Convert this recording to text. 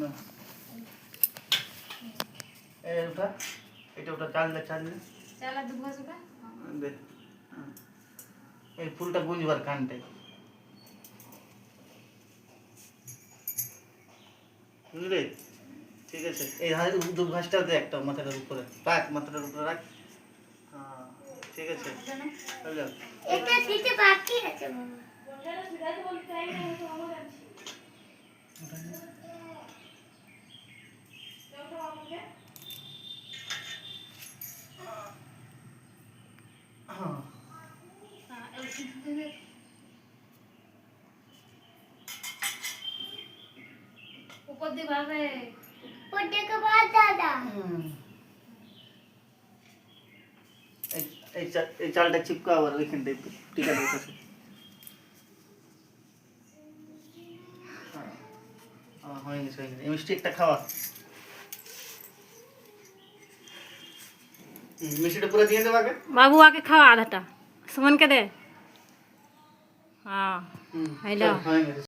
না এই ওটা এটা ওটা চাল চালা দুবো সুকা দে এই ফুলটা গুঁজবার কানতে বুঝলি ঠিক আছে এই দুব ঘাসটা দে একটা মাথাটার উপরে রাখ মাথাটার উপরে রাখ হ্যাঁ ঠিক আছে হয়ে যাও এটা দিতে বাকি আছে বাবা বলটা সুরাজ বলতে চাই না তো আমার আছে তো আমাকে হ্যাঁ এই সিদ্ধে ऊपर दे भावे पढ़ने के बाद दादा এই চালটা চিপকা আবার ওইখানটায় টিকা দিতেছে হয়ে গেছে এই মিষ্টি একটা খাওয়া মিষ্টিটা পুরো দিয়ে দেবো আগে बाबू आके खाओ आधाटा सुमन के दे हाँ हेलो হয়ে গেছে